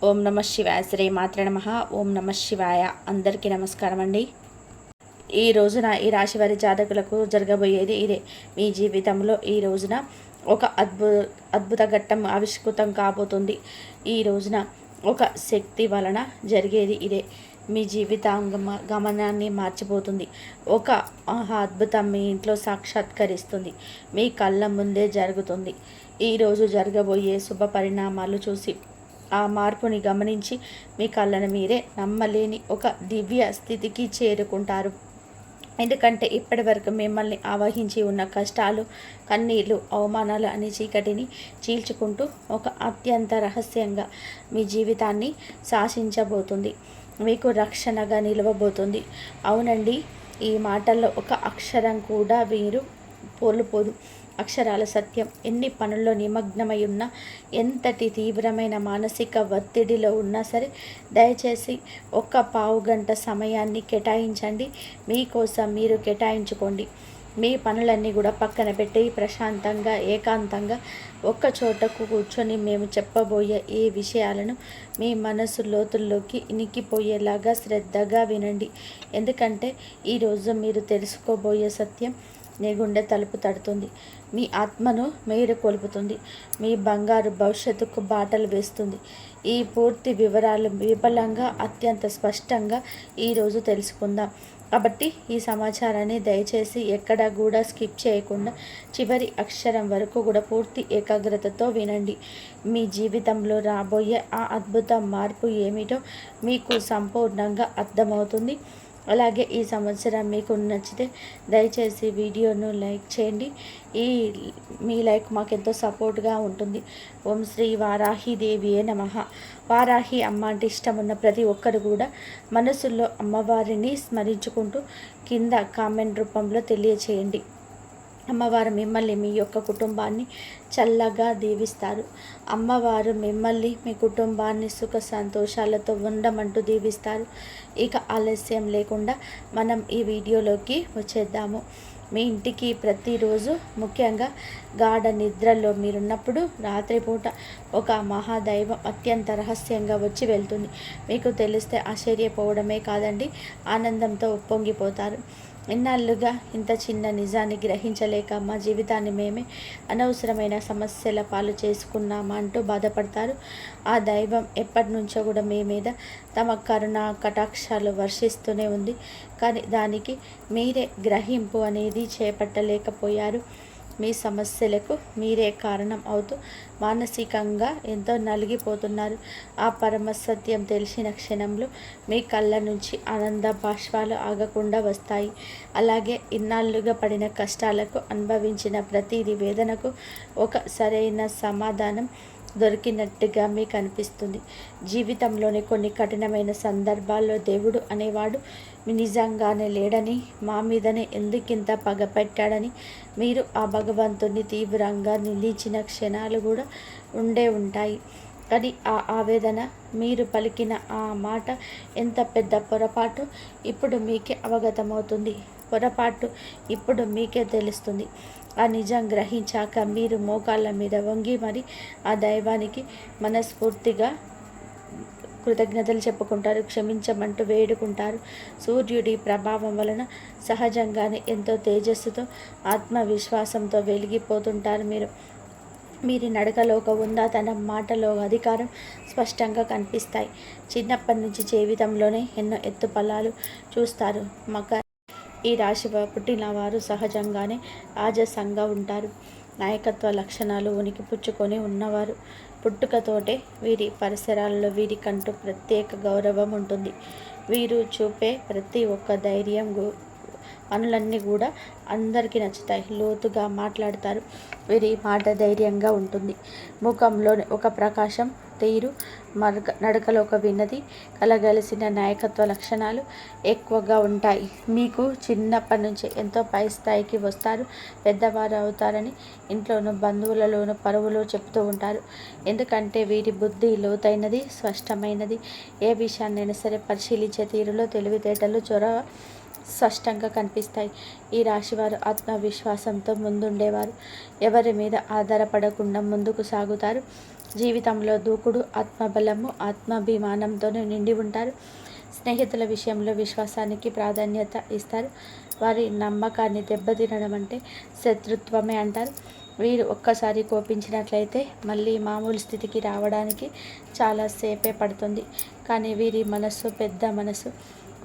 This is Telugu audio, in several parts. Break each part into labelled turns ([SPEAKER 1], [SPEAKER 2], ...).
[SPEAKER 1] ఓం నమ శివాయ. శ్రీ మాత్ర నమః. ఓం నమ శివాయ. అందరికీ నమస్కారం అండి. ఈ రోజున ఈ రాశి వారి జాతకులకు జరగబోయేది ఇదే. మీ జీవితంలో ఈ రోజున ఒక అద్భుత ఘట్టం ఆవిష్కృతం కాబోతుంది. ఈ రోజున ఒక శక్తి వలన జరిగేది ఇదే. మీ గమనాన్ని మార్చిపోతుంది. ఒక అద్భుతం మీ ఇంట్లో సాక్షాత్కరిస్తుంది. మీ కళ్ళ ముందే జరుగుతుంది. ఈరోజు జరగబోయే శుభ పరిణామాలు చూసి ఆ మార్పుని గమనించి మీ కళ్ళను మీరే నమ్మలేని ఒక దివ్య స్థితికి చేరుకుంటారు. ఎందుకంటే ఇప్పటి వరకు మిమ్మల్ని ఆవహించి ఉన్న కష్టాలు, కన్నీళ్ళు, అవమానాలు అనే చీకటిని చీల్చుకుంటూ ఒక అత్యంత రహస్యంగా మీ జీవితాన్ని శాసించబోతుంది. మీకు రక్షణగా నిలవబోతుంది. అవునండి, ఈ మాటల్లో ఒక అక్షరం కూడా మీరు పోలుపోదు. అక్షరాల సత్యం. ఎన్ని పనుల్లో నిమగ్నమై ఉన్నా, ఎంతటి తీవ్రమైన మానసిక ఒత్తిడిలో ఉన్నా సరే, దయచేసి ఒక్క పావు గంట సమయాన్ని కేటాయించండి. మీకోసం మీరు కేటాయించుకోండి. మీ పనులన్నీ కూడా పక్కన పెట్టి ప్రశాంతంగా, ఏకాంతంగా ఒక్క చోటకు కూర్చొని మేము చెప్పబోయే ఈ విషయాలను మీ మనసు లోతుల్లోకి ఇనికిపోయేలాగా శ్రద్ధగా వినండి. ఎందుకంటే ఈరోజు మీరు తెలుసుకోబోయే సత్యం నీ గుండె తలుపు తడుతుంది. మీ ఆత్మను మేరు కొలుపుతుంది. మీ బంగారు భవిష్యత్తుకు బాటలు వేస్తుంది. ఈ పూర్తి వివరాలు విపులంగా, అత్యంత స్పష్టంగా ఈరోజు తెలుసుకుందాం. కాబట్టి ఈ సమాచారాన్ని దయచేసి ఎక్కడా కూడా స్కిప్ చేయకుండా చివరి అక్షరం వరకు కూడా పూర్తి ఏకాగ్రతతో వినండి. మీ జీవితంలో రాబోయే ఆ అద్భుత మార్పు ఏమిటో మీకు సంపూర్ణంగా అర్థమవుతుంది. అలాగే ఈ సంవత్సరం మీకు నచ్చితే దయచేసి వీడియోను లైక్ చేయండి. మీ లైక్ మాకెంతో సపోర్ట్గా ఉంటుంది. ఓం శ్రీ వారాహి దేవియే నమః. వారాహి అమ్మ అంటే ఇష్టం ఉన్న ప్రతి ఒక్కరు కూడా మనసులో అమ్మవారిని స్మరించుకుంటూ కింద కామెంట్ రూపంలో తెలియచేయండి. అమ్మవారు మిమ్మల్ని, మీ యొక్క కుటుంబాన్ని చల్లగా దీవిస్తారు. అమ్మవారు మిమ్మల్ని, మీ కుటుంబాన్ని సుఖ సంతోషాలతో ఉండమంటూ దీవిస్తారు. ఇక ఆలస్యం లేకుండా మనం ఈ వీడియోలోకి వచ్చేద్దాము. మీ ఇంటికి ప్రతిరోజు, ముఖ్యంగా గాఢ నిద్రలో మీరున్నప్పుడు రాత్రిపూట ఒక మహాదైవం అత్యంత రహస్యంగా వచ్చి వెళ్తుంది. మీకు తెలిస్తే ఆశ్చర్యపోవడమే కాదండి, ఆనందంతో ఉప్పొంగిపోతారు. ఇన్నాళ్ళుగా ఇంత చిన్న నిజాన్ని గ్రహించలేక మా జీవితాన్ని మేమే అనవసరమైన సమస్యల పాలు చేసుకున్నామా అంటూ బాధపడతారు. ఆ దైవం ఎప్పటి నుంచో కూడా మీ మీద తమ కరుణ కటాక్షాలు వర్షిస్తూనే ఉంది. కానీ దానికి మీరే గ్రహింపు అనేది చేపట్టలేకపోయారు. మీ సమస్యలకు మీరే కారణం అవుతూ మానసికంగా ఎంతో నలిగిపోతున్నారు. ఆ పరమ సత్యం తెలిసిన క్షణంలో మీ కళ్ళ నుంచి ఆనంద బాష్పాలు ఆగకుండా వస్తాయి. అలాగే ఇన్నాళ్ళుగా పడిన కష్టాలకు, అనుభవించిన ప్రతిది వేదనకు ఒక సరైన సమాధానం దొరికినట్టుగా మీకు అనిపిస్తుంది. జీవితంలోని కొన్ని కఠినమైన సందర్భాల్లో దేవుడు అనేవాడు నిజంగానే లేడని, మా మీదనే ఎందుకింత పగ పెట్టాడని మీరు ఆ భగవంతుని తీవ్రంగా నిందించిన క్షణాలు కూడా ఉండే ఉంటాయి. కానీ ఆ ఆవేదన, మీరు పలికిన ఆ మాట ఎంత పెద్ద పొరపాటు ఇప్పుడు మీకే అవగతమవుతుంది. పొరపాటు ఇప్పుడు మీకే తెలుస్తుంది. ఆ నిజం గ్రహించాక మీరు మోకాళ్ళ మీద వంగి మరి ఆ దైవానికి మనస్ఫూర్తిగా కృతజ్ఞతలు చెప్పుకుంటారు, క్షమించమంటూ వేడుకుంటారు. సూర్యుడి ప్రభావం వలన సహజంగానే ఎంతో తేజస్సుతో, ఆత్మవిశ్వాసంతో వెలిగిపోతుంటారు మీరు. మీరు నడకలో ఒక ఉందాతనం, మాటలో అధికారం స్పష్టంగా కనిపిస్తాయి. చిన్నప్పటి నుంచి జీవితంలోనే ఎన్నో ఎత్తుపల్లాలు చూస్తారు. ఈ రాశి పుట్టిన వారు సహజంగానే ఆజసంగా ఉంటారు. నాయకత్వ లక్షణాలు ఉనికి పుచ్చుకొని ఉన్నవారు. పుట్టుకతోటే వీరి పరిసరాల్లో వీరికంటూ ప్రత్యేక గౌరవం ఉంటుంది. వీరు చూపే ప్రతి ఒక్క ధైర్యం పనులన్నీ కూడా అందరికీ నచ్చుతాయి. లోతుగా మాట్లాడతారు. వీరి మాట ధైర్యంగా ఉంటుంది. ముఖంలోని ఒక ప్రకాశం, తీరు, నడకలో ఒక విన్నది కలగలిసిన నాయకత్వ లక్షణాలు ఎక్కువగా ఉంటాయి. మీకు చిన్నప్పటి నుంచి ఎంతో పై స్థాయికి వస్తారు, పెద్దవారు అవుతారని ఇంట్లోనూ బంధువులలోనూ పరువులో చెప్తూ ఉంటారు. ఎందుకంటే వీరి బుద్ధి లోతైనది, స్పష్టమైనది. ఏ విషయాన్నైనా సరే పరిశీలించే తీరులో తెలివితేటలు, చొరవ స్పష్టంగా కనిపిస్తాయి. ఈ రాశివారు ఆత్మవిశ్వాసంతో ముందుండేవారు. ఎవరి మీద ఆధారపడకుండా ముందుకు సాగుతారు. జీవితంలో దూకుడు, ఆత్మబలము, ఆత్మాభిమానంతో నిండి ఉంటారు. స్నేహితుల విషయంలో విశ్వాసానికి ప్రాధాన్యత ఇస్తారు. వారి నమ్మకాన్ని దెబ్బతినడం అంటే శత్రుత్వమే అంటారు. వీరు ఒక్కసారి కోపించినట్లయితే మళ్ళీ మామూలు స్థితికి రావడానికి చాలా సేపే పడుతుంది. కానీ వీరి మనస్సు పెద్ద మనసు,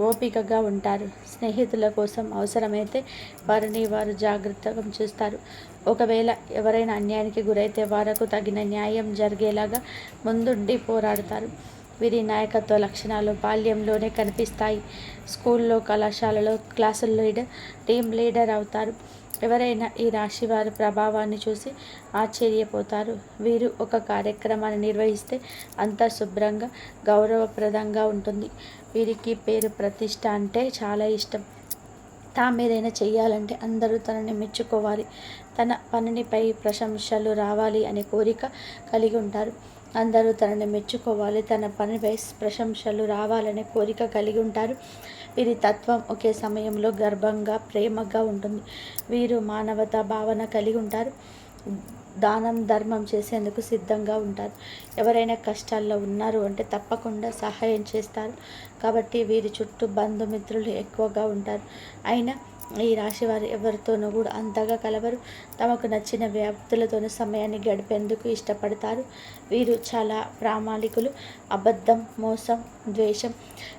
[SPEAKER 1] ఓపికగా ఉంటారు. స్నేహితుల కోసం అవసరమైతే వారిని వారు జాగ్రత్తగా చూస్తారు. ఒకవేళ ఎవరైనా అన్యాయానికి గురైతే వారికి తగిన న్యాయం జరిగేలాగా ముందుండి పోరాడతారు. వీరి నాయకత్వ లక్షణాలు బాల్యంలోనే కనిపిస్తాయి. స్కూల్లో, కళాశాలలో క్లాసుల లీడర్, టీమ్ లీడర్ అవుతారు. ఎవరైనా ఈ రాశి వారి ప్రభావాన్ని చూసి ఆశ్చర్యపోతారు. వీరు ఒక కార్యక్రమాన్ని నిర్వహిస్తే అంతా శుభ్రంగా, గౌరవప్రదంగా ఉంటుంది. వీరికి పేరు ప్రతిష్ట అంటే చాలా ఇష్టం. తామేదైనా చెయ్యాలంటే అందరూ తనని మెచ్చుకోవాలి, తన పనిపై ప్రశంసలు రావాలి అనే కోరిక కలిగి ఉంటారు. అందరూ తనని మెచ్చుకోవాలి, తన పనిపై ప్రశంసలు రావాలనే కోరిక కలిగి ఉంటారు. వీరి తత్వం ఒకే సమయంలో గర్వంగా, ప్రేమగా ఉంటుంది. వీరు మానవతా భావన కలిగి ఉంటారు. దానం, ధర్మం చేసేందుకు సిద్ధంగా ఉంటారు. ఎవరైనా కష్టాల్లో ఉన్నారు అంటే తప్పకుండా సహాయం చేస్తారు. కాబట్టి వీరి చుట్టూ బంధుమిత్రులు ఎక్కువగా ఉంటారు. అయినా ఈ రాశి వారు ఎవరితోనూ కూడా అంతగా కలవరు. తమకు నచ్చిన వ్యక్తులతోనూ సమయాన్ని గడిపేందుకు ఇష్టపడతారు. వీరు చాలా ప్రామాణికులు. అబద్ధం, మోసం, ద్వేషం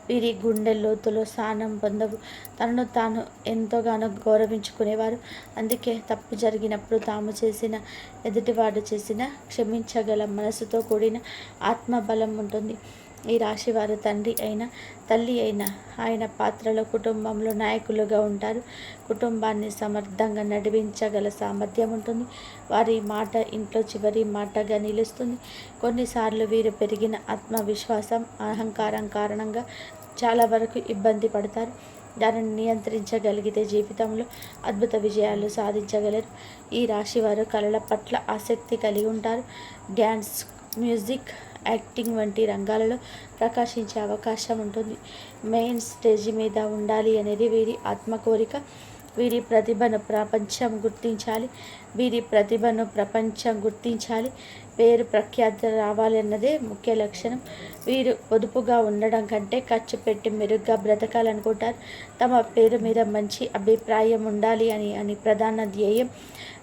[SPEAKER 1] వీరి గుండె లోతులో స్థానం పొందవు. తనను తాను ఎంతోగానో గౌరవించుకునేవారు. అందుకే తప్పు జరిగినప్పుడు తాము చేసిన, ఎదుటివాడు చేసిన క్షమించగల మనసుతో కూడిన ఆత్మబలం ఉంటుంది. ఈ రాశి వారు తండ్రి అయినా, తల్లి అయినా ఆయన పాత్రలో కుటుంబంలో నాయకులుగా ఉంటారు. కుటుంబాన్ని సమర్థంగా నడిపించగల సామర్థ్యం ఉంటుంది. వారి మాట ఇంట్లో చివరి మాటగా నిలుస్తుంది. కొన్నిసార్లు వీరు పెరిగిన ఆత్మవిశ్వాసం, అహంకారం కారణంగా చాలా వరకు ఇబ్బంది పడతారు. దానిని నియంత్రించగలిగితే జీవితంలో అద్భుత విజయాలు సాధించగలరు. ఈ రాశి వారు కళల పట్ల ఆసక్తి కలిగి ఉంటారు. డ్యాన్స్, మ్యూజిక్, యాక్టింగ్ వంటి రంగాలలో ప్రకాశించే అవకాశం ఉంటుంది. మెయిన్ స్టేజ్ మీద ఉండాలి అనేది వీరి ఆత్మ కోరిక. వీరి ప్రతిభను ప్రపంచం గుర్తించాలి. పేరు ప్రఖ్యాతి రావాలి అన్నదే ముఖ్య లక్షణం. వీరు పొదుపుగా ఉండడం కంటే ఖర్చు పెట్టి మెరుగ్గా బ్రతకాలనుకుంటారు. తమ పేరు మీద మంచి అభిప్రాయం ఉండాలి అని ప్రధాన ధ్యేయం.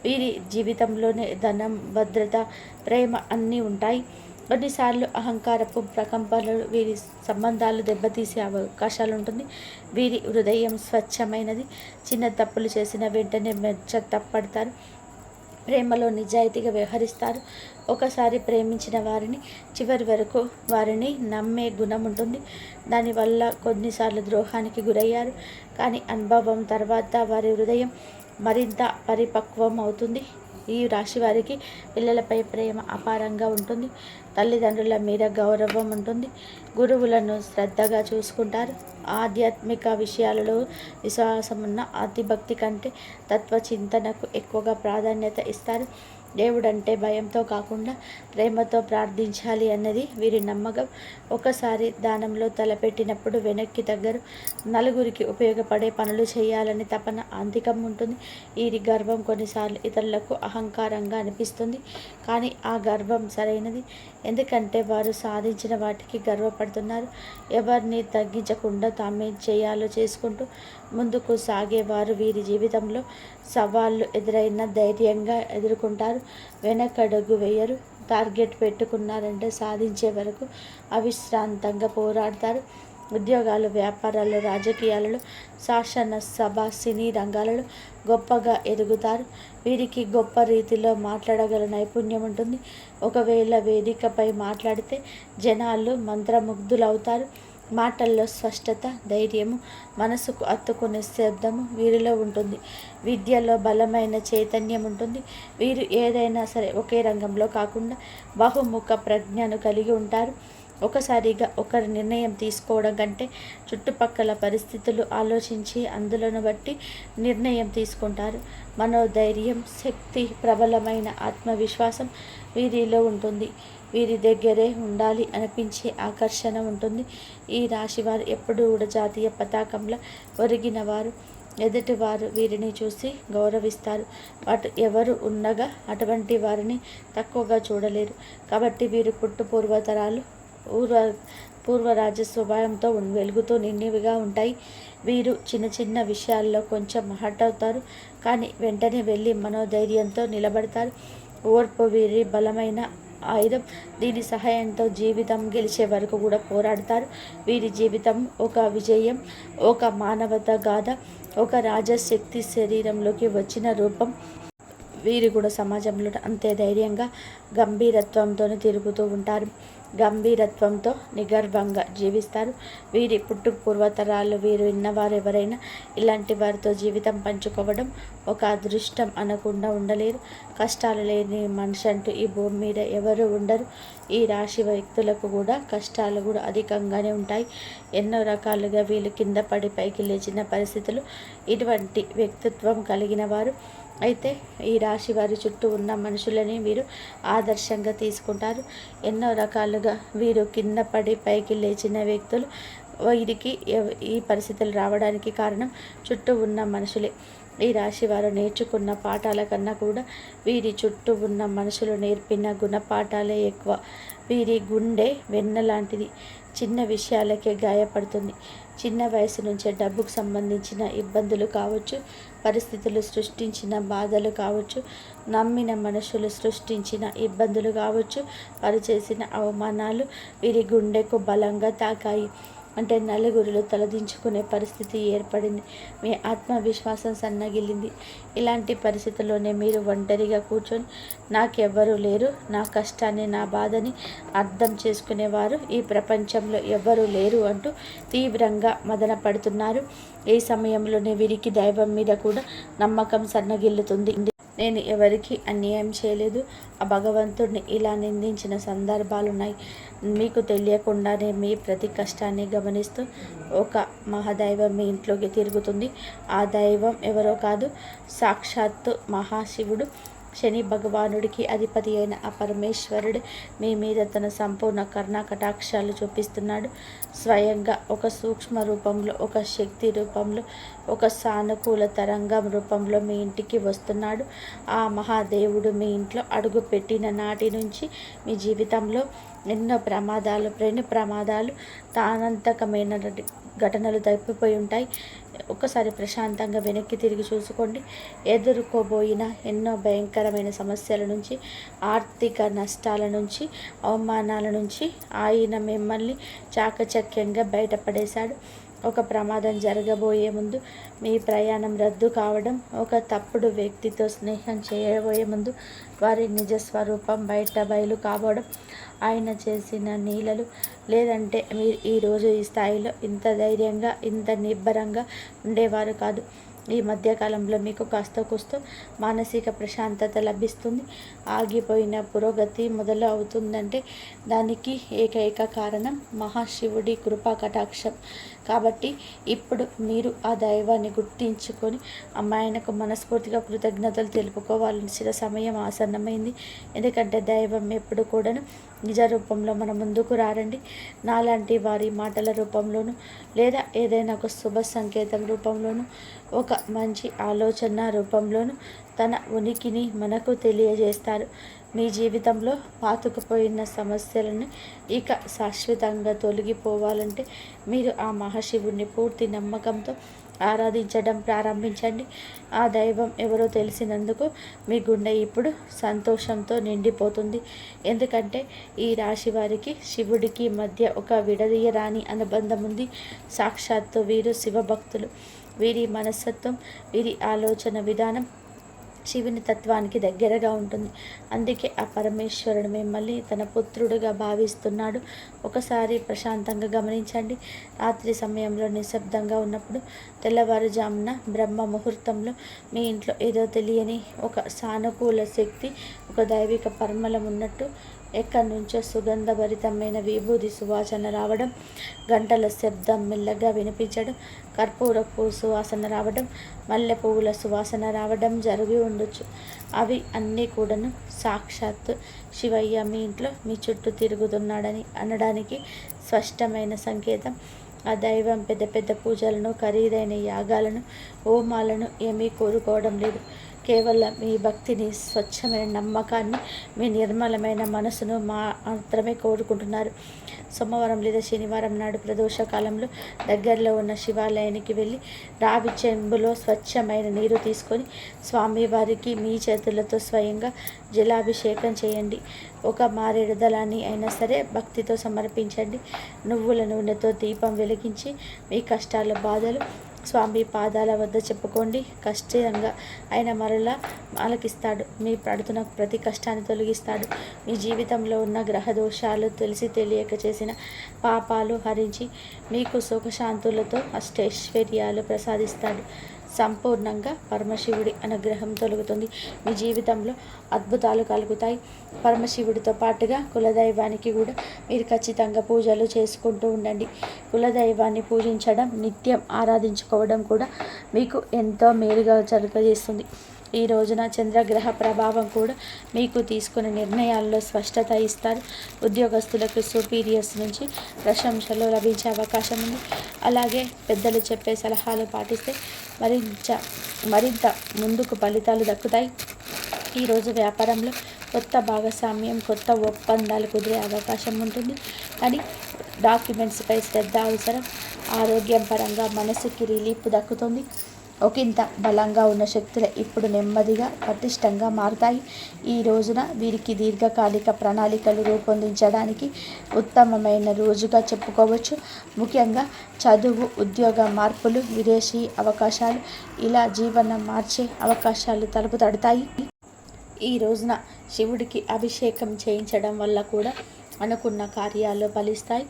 [SPEAKER 1] వీరి జీవితంలోనే ధనం, భద్రత, ప్రేమ అన్నీ ఉంటాయి. కొన్నిసార్లు అహంకారపు ప్రకంపనలు వీరి సంబంధాలు దెబ్బతీసే అవకాశాలు ఉంటుంది. వీరి హృదయం స్వచ్ఛమైనది. చిన్న తప్పులు చేసిన వెంటనే తప్పడతారు. ప్రేమలో నిజాయితీగా వ్యవహరిస్తారు. ఒకసారి ప్రేమించిన వారిని చివరి వరకు వారిని నమ్మే గుణం ఉంటుంది. దానివల్ల కొన్నిసార్లు ద్రోహానికి గురయ్యారు. కానీ అనుభవం తర్వాత వారి హృదయం మరింత పరిపక్వం అవుతుంది. ఈ రాశి వారికి పిల్లలపై ప్రేమ అపారంగా ఉంటుంది. తల్లిదండ్రుల మీద గౌరవం ఉంటుంది. గురువులను శ్రద్ధగా చూసుకుంటారు. ఆధ్యాత్మిక విషయాలలో విశ్వాసం ఉన్న అతిభక్తి కంటే తత్వచింతనకు ఎక్కువగా ప్రాధాన్యత ఇస్తారు. దేవుడంటే భయంతో కాకుండా ప్రేమతో ప్రార్థించాలి అన్నది వీరి నమ్మకం. ఒకసారి దానంలో తలపెట్టినప్పుడు వెనక్కి తగ్గరు. నలుగురికి ఉపయోగపడే పనులు చేయాలని తపన అంతికం ఉంటుంది. వీరి గర్వం కొన్నిసార్లు ఇతరులకు అహంకారంగా అనిపిస్తుంది. కానీ ఆ గర్వం సరైనది. ఎందుకంటే వారు సాధించిన వాటికి గర్వపడుతున్నారు. ఎవరిని తగ్గించకుండా తామే చేయాలో చేసుకుంటూ ముందుకు సాగేవారు. వీరి జీవితంలో సవాళ్ళు ఎదురైన ధైర్యంగా ఎదుర్కొంటారు. వెనకడుగు వేయరు. టార్గెట్ పెట్టుకున్నారంటే సాధించే వరకు అవిశ్రాంతంగా పోరాడతారు. ఉద్యోగాలు, వ్యాపారాలు, రాజకీయాలలో, శాసన సభ, సినీ రంగాలలో గొప్పగా ఎదుగుతారు. వీరికి గొప్ప రీతిలో మాట్లాడగల నైపుణ్యం ఉంటుంది. ఒకవేళ వేదికపై మాట్లాడితే జనాలు మంత్రముగ్ధులవుతారు. మాటల్లో స్పష్టత, ధైర్యము, మనసుకు హత్తుకునే శబ్దము వీరిలో ఉంటుంది. విద్యలో బలమైన చైతన్యం ఉంటుంది. వీరు ఏదైనా సరే ఒకే రంగంలో కాకుండా బహుముఖ ప్రజ్ఞను కలిగి ఉంటారు. ఒకసారిగా ఒకరి నిర్ణయం తీసుకోవడం కంటే చుట్టుపక్కల పరిస్థితులు ఆలోచించి అందులను బట్టి నిర్ణయం తీసుకుంటారు. మనోధైర్యం, శక్తి, ప్రబలమైన ఆత్మవిశ్వాసం వీరిలో ఉంటుంది. వీరి దగ్గరే ఉండాలి అనిపించే ఆకర్షణ ఉంటుంది. ఈ రాశివారు ఎప్పుడూ కూడా జాతీయ పతాకంలో ఒరిగిన వారు. ఎదుటివారు వీరిని చూసి గౌరవిస్తారు. వాటి ఎవరు ఉండగా అటువంటి వారిని తక్కువగా చూడలేరు. కాబట్టి వీరు పూర్వతరాలు పూర్వరాజ్య స్వభావంతో వెలుగుతూ నిండివిగా ఉంటాయి. వీరు చిన్న చిన్న విషయాల్లో కొంచెం హర్ట్ అవుతారు, కానీ వెంటనే వెళ్ళి మనోధైర్యంతో నిలబడతారు. ఓర్పు వీరి బలమైన ఆయుధం. దీని సహాయంతో జీవితం గెలిచే వరకు కూడా పోరాడతారు. వీరి జీవితం ఒక విజయం, ఒక మానవత గాథ, ఒక రాజశక్తి శరీరంలోకి వచ్చిన రూపం. వీరు కూడా సమాజంలో అంతే ధైర్యంగా గంభీరత్వంతోనే తిరుగుతూ ఉంటారు. గంభీరత్వంతో నిగర్వంగా జీవిస్తారు. వీరి పూర్వతరాలు వీరు విన్నవారు ఎవరైనా ఇలాంటి వారితో జీవితం పంచుకోవడం ఒక అదృష్టం అనకుండా ఉండలేరు. కష్టాలు లేని మనిషి అంటూ ఈ భూమి మీద ఎవరు ఉండరు. ఈ రాశి వ్యక్తులకు కూడా కష్టాలు కూడా అధికంగానే ఉంటాయి. ఎన్నో రకాలుగా వీళ్ళు కింద పడి పైకి లేచిన పరిస్థితులు. ఇటువంటి వ్యక్తిత్వం కలిగిన వారు అయితే ఈ రాశి వారి చుట్టూ ఉన్న మనుషులని వీరు ఆదర్శంగా తీసుకుంటారు. ఎన్నో రకాలుగా వీరు కింద పడి పైకి లేచిన వ్యక్తులు. వీరికి ఈ పరిస్థితులు రావడానికి కారణం చుట్టూ ఉన్న మనుషులే. ఈ రాశి వారు నేర్చుకున్న పాఠాల కన్నా కూడా వీరి చుట్టూ ఉన్న మనుషులు నేర్పిన గుణపాఠాలే ఎక్కువ. వీరి గుండె వెన్న లాంటిది. చిన్న విషయాలకే గాయపడుతుంది. చిన్న వయసు నుంచే డబ్బుకు సంబంధించిన ఇబ్బందులు కావచ్చు, పరిస్థితులు సృష్టించిన బాధలు కావచ్చు, నమ్మిన మనుషులు సృష్టించిన ఇబ్బందులు కావచ్చు, వారు చేసిన అవమానాలు వీరి గుండెకు బలంగా తాకాయి. అంటే నలుగురిలో తలదించుకునే పరిస్థితి ఏర్పడింది. మీ ఆత్మవిశ్వాసం సన్నగిల్లింది. ఇలాంటి పరిస్థితుల్లోనే మీరు ఒంటరిగా కూర్చొని నాకెవ్వరూ లేరు, నా కష్టాన్ని నా బాధని అర్థం చేసుకునేవారు ఈ ప్రపంచంలో ఎవ్వరూ లేరు అంటూ తీవ్రంగా మదన పడుతున్నారు. ఈ సమయంలోనే వీరికి దైవం మీద కూడా నమ్మకం సన్నగిల్లుతుంది. నేను ఎవరికి అన్యాయం చేయలేదు, ఆ భగవంతుడిని ఇలా నిందించిన సందర్భాలున్నాయి. మీకు తెలియకుండానే మీ ప్రతి కష్టాన్ని గమనిస్తూ ఒక మహాదైవం మీ ఇంట్లోకి తిరుగుతుంది. ఆ దైవం ఎవరో కాదు, సాక్షాత్తు మహాశివుడు, శని భగవానుడికి అధిపతి అయిన ఆ పరమేశ్వరుడు మీ మీద తన సంపూర్ణ కరుణా కటాక్షాలు చూపిస్తున్నాడు. స్వయంగా ఒక సూక్ష్మ రూపంలో, ఒక శక్తి రూపంలో, ఒక సానుకూల తరంగం రూపంలో మీ ఇంటికి వస్తున్నాడు. ఆ మహాదేవుడు మీ ఇంట్లో అడుగు పెట్టిన నాటి నుంచి మీ జీవితంలో ఎన్నో ప్రమాదాలు తానంతకమైన ఘటనలు తప్పిపోయి ఉంటాయి. ఒకసారి ప్రశాంతంగా వెనక్కి తిరిగి చూసుకోండి. ఎదుర్కోబోయిన ఎన్నో భయంకరమైన సమస్యల నుంచి, ఆర్థిక నష్టాల నుంచి, అవమానాల నుంచి ఆయన మిమ్మల్ని చాకచక్యంగా బయటపడేశాడు. ఒక ప్రమాదం జరగబోయే ముందు మీ ప్రయాణం రద్దు కావడం, ఒక తప్పుడు వ్యక్తితో స్నేహం చేయబోయే ముందు వారి నిజస్వరూపం బయలు కావడం, ఆయన చేసిన నీళ్ళలు లేదంటే మీరు ఈరోజు ఈ స్థాయిలో ఇంత ధైర్యంగా ఇంత నిబ్బరంగా ఉండేవారు కాదు. ఈ మధ్యకాలంలో మీకు కాస్త కూస్తో మానసిక ప్రశాంతత లభిస్తుంది. ఆగిపోయిన పురోగతి మొదలు అవుతుందంటే దానికి ఏకైక కారణం మహాశివుడి కృపా కటాక్షం. కాబట్టి ఇప్పుడు మీరు ఆ దైవాన్ని గుర్తించుకొని ఆయనకు మనస్ఫూర్తిగా కృతజ్ఞతలు తెలుపుకోవాల్సిన సమయం ఆసన్నమైంది. ఎందుకంటే దైవం ఎప్పుడు కూడాను నిజ రూపంలో మన ముందుకు రారండి. నాలాంటి వారి మాటల రూపంలోనూ లేదా ఏదైనా ఒక శుభ సంకేతం రూపంలోనూ, ఒక మంచి ఆలోచన రూపంలోనూ తన ఉనికిని మనకు తెలియజేస్తారు. మీ జీవితంలో పాతుకుపోయిన సమస్యలను ఇక శాశ్వతంగా తొలగిపోవాలంటే మీరు ఆ మహాశివుడిని పూర్తి నమ్మకంతో ఆరాధించడం ప్రారంభించండి. ఆ దైవం ఎవరో తెలిసినందుకు మీ గుండె ఇప్పుడు సంతోషంతో నిండిపోతుంది. ఎందుకంటే ఈ రాశి వారికి శివుడికి మధ్య ఒక విడదీయరాని అనుబంధం ఉంది. సాక్షాత్తు వీరు శివభక్తులు. వీరి మనస్తత్వం, వీరి ఆలోచన విధానం శివుని తత్వానికి దగ్గరగా ఉంటుంది. అందుకే ఆ పరమేశ్వరుడు మిమ్మల్ని తన పుత్రుడుగా భావిస్తున్నాడు. ఒకసారి ప్రశాంతంగా గమనించండి. రాత్రి సమయంలో నిశ్శబ్దంగా ఉన్నప్పుడు, తెల్లవారుజామున బ్రహ్మ ముహూర్తంలో మీ ఇంట్లో ఏదో తెలియని ఒక సానుకూల శక్తి, ఒక దైవిక పరిమళం ఉన్నట్టు ఎక్కడి నుంచో సుగంధభరితమైన విభూది సువాసన రావడం, గంటల శబ్దం మెల్లగా వినిపించడం, కర్పూరపు సువాసన రావడం, మల్లె పువ్వుల సువాసన రావడం జరిగి ఉండొచ్చు. అవి అన్నీ కూడాను సాక్షాత్తు శివయ్య మీ ఇంట్లో మీ చుట్టూ తిరుగుతున్నాడని అనడానికి స్పష్టమైన సంకేతం. ఆ దైవం పెద్ద పెద్ద పూజలను, ఖరీదైన యాగాలను, హోమాలను ఏమీ కోరుకోవడం లేదు. కేవలం మీ భక్తిని, స్వచ్ఛమైన నమ్మకాన్ని, మీ నిర్మలమైన మనసును మాత్రమే కోరుకుంటున్నారు. సోమవారం లేదా శనివారం నాడు ప్రదోష కాలంలో దగ్గరలో ఉన్న శివాలయానికి వెళ్ళి రావి చెంబులో స్వచ్ఛమైన నీరు తీసుకొని స్వామివారికి మీ చేతులతో స్వయంగా జలాభిషేకం చేయండి. ఒక మారేడు దళాన్ని అయినా సరే భక్తితో సమర్పించండి. నువ్వుల నూనెతో దీపం వెలిగించి మీ కష్టాలు, బాధలు స్వామి పాదాల వద్ద చెప్పుకోండి. ఖచ్చితంగా ఆయన మరలా ఆలకిస్తాడు. మీ పడుతున్న ప్రతి కష్టాన్ని తొలగిస్తాడు. మీ జీవితంలో ఉన్న గ్రహ దోషాలు, తెలిసి తెలియక చేసిన పాపాలు హరించి మీకు సుఖశాంతులతో అష్టైశ్వర్యాలు ప్రసాదిస్తాడు. సంపూర్ణంగా పరమశివుడి అనుగ్రహం తొలుగుతుంది. మీ జీవితంలో అద్భుతాలు కలుగుతాయి. పరమశివుడితో పాటుగా కులదైవానికి కూడా మీరు ఖచ్చితంగా పూజలు చేసుకుంటూ ఉండండి. కులదైవాన్ని పూజించడం, నిత్యం ఆరాధించుకోవడం కూడా మీకు ఎంతో మేలుగా జరగజేస్తుంది. ఈ రోజున చంద్రగ్రహ ప్రభావం కూడా మీకు తీసుకునే నిర్ణయాల్లో స్పష్టత ఇస్తారు. ఉద్యోగస్తులకు సుపీరియర్స్ నుంచి ప్రశంసలు లభించే అవకాశం ఉంది. అలాగే పెద్దలు చెప్పే సలహాలు పాటిస్తే మరింత ముందుకు ఫలితాలు దక్కుతాయి. ఈరోజు వ్యాపారంలో కొత్త భాగస్వామ్యం, కొత్త ఒప్పందాలు కుదిరే అవకాశం ఉంటుంది. కానీ డాక్యుమెంట్స్పై శ్రద్ధ అవసరం. ఆరోగ్యం పరంగా మనసుకి రిలీఫ్ దక్కుతుంది. ఒకంత బలంగా ఉన్న శక్తులు ఇప్పుడు నెమ్మదిగా పటిష్టంగా మారుతాయి. ఈ రోజున వీరికి దీర్ఘకాలిక ప్రణాళికలు రూపొందించడానికి ఉత్తమమైన రోజుగా చెప్పుకోవచ్చు. ముఖ్యంగా చదువు, ఉద్యోగ మార్పులు, విదేశీ అవకాశాలు, ఇలా జీవనం మార్చే అవకాశాలు తలుపు తడతాయి. ఈ రోజున శివుడికి అభిషేకం చేయించడం వల్ల కూడా అనుకున్న కార్యాలు ఫలిస్తాయి.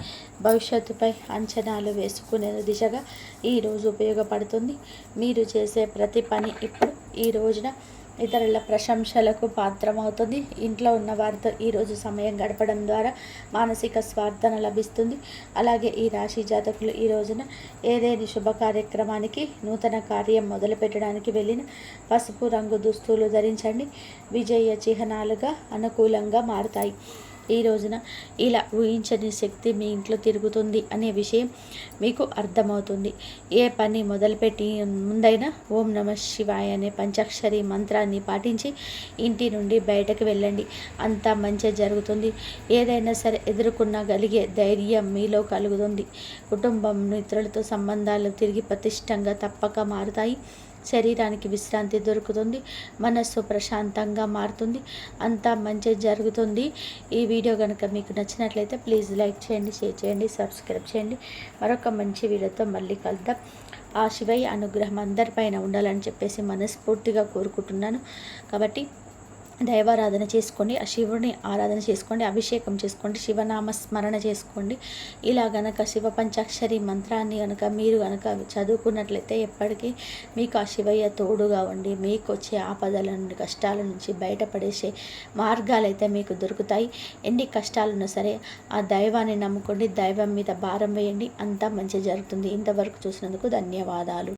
[SPEAKER 1] భవిష్యత్తుపై అంచనాలు వేసుకునే దిశగా ఈరోజు ఉపయోగపడుతుంది. మీరు చేసే ప్రతి పని ఇప్పుడు ఈ రోజున ఇతరుల ప్రశంసలకు పాత్రమవుతుంది. ఇంట్లో ఉన్న వారితో ఈరోజు సమయం గడపడం ద్వారా మానసిక స్వార్థన లభిస్తుంది. అలాగే ఈ రాశి జాతకులు ఈ రోజున ఏదేని శుభ కార్యక్రమానికి, నూతన కార్యం మొదలుపెట్టడానికి వెళ్ళిన పసుపు రంగు దుస్తులు ధరించండి. విజయ చిహ్నాలుగా అనుకూలంగా మారుతాయి. ఈ రోజున ఇలా ఊహించని శక్తి మీ ఇంట్లో తిరుగుతుంది అనే విషయం మీకు అర్థమవుతుంది. ఏ పని మొదలుపెట్టి ముందైనా ఓం నమః శివాయ అనే పంచాక్షరి మంత్రాన్ని పాటించి ఇంటి నుండి బయటకు వెళ్ళండి. అంతా మంచి జరుగుతుంది. ఏదైనా సరే ఎదుర్కొనగలిగే ధైర్యం మీలో కలుగుతుంది. కుటుంబం, మిత్రులతో సంబంధాలు తిరిగి ప్రతిష్టంగా తప్పక మారుతాయి. శరీరానికి విశ్రాంతి దొరుకుతుంది. మనస్సు ప్రశాంతంగా మారుతుంది. అంతా మంచి జరుగుతుంది. ఈ వీడియో కనుక మీకు నచ్చినట్లయితే ప్లీజ్ లైక్ చేయండి, షేర్ చేయండి, సబ్స్క్రైబ్ చేయండి. మరొక మంచి వీడియోతో మళ్ళీ కలుద్దాం. ఆ శివయ్య అనుగ్రహం అందరిపైన ఉండాలని చెప్పేసి మనస్ఫూర్తిగా కోరుకుంటున్నాను. కాబట్టి దైవారాధన చేసుకోండి, ఆ శివుని ఆరాధన చేసుకోండి, అభిషేకం చేసుకోండి, శివనామ స్మరణ చేసుకోండి. ఇలా గనక శివ పంచాక్షరి మంత్రాన్ని మీరు చదువుకున్నట్లయితే ఎప్పటికీ మీకు ఆ శివయ్య తోడుగా ఉండి మీకు వచ్చే ఆపదల నుండి, కష్టాల నుంచి బయటపడేసే మార్గాలు అయితే మీకు దొరుకుతాయి. ఎన్ని కష్టాలున్నా సరే ఆ దైవాన్ని నమ్ముకోండి, దైవం మీద భారం వేయండి, అంతా మంచి జరుగుతుంది. ఇంతవరకు చూసినందుకు ధన్యవాదాలు.